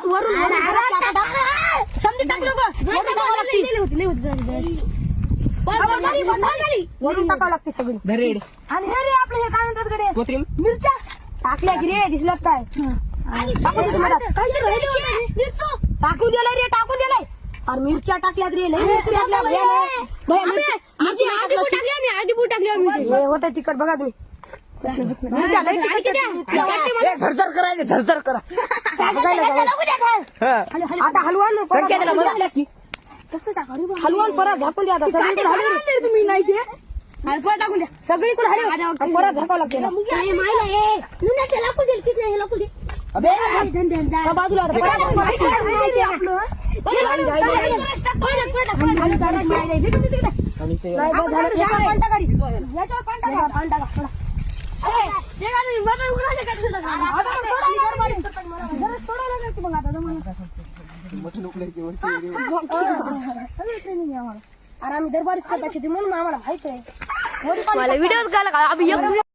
वरून समजी टाकलं का वरून टाकावं लागते सगळी रेड आणि हे रे आपलं हे काय म्हणतात कडे कोथिंबीर मिरच्या टाकल्या की रे दिसलं काय टाकून दिलाय रे टाकून दिलाय आणि मिरच्या टाकल्यात रे लई मिरच्या टाकल्या भैया होत तिखट बघा तुम्ही धरधर करायचे धरधर करा आता हलवा हलवान परत झाकून द्या आता सगळीकडे हलवे तुम्ही नाही ते टाकून द्या सगळीकडे हलवे परत झाकावं लागते बाजूला आम्ही दरबारीच करता म्हणून आम्हाला माहित आहे मला व्हिडिओ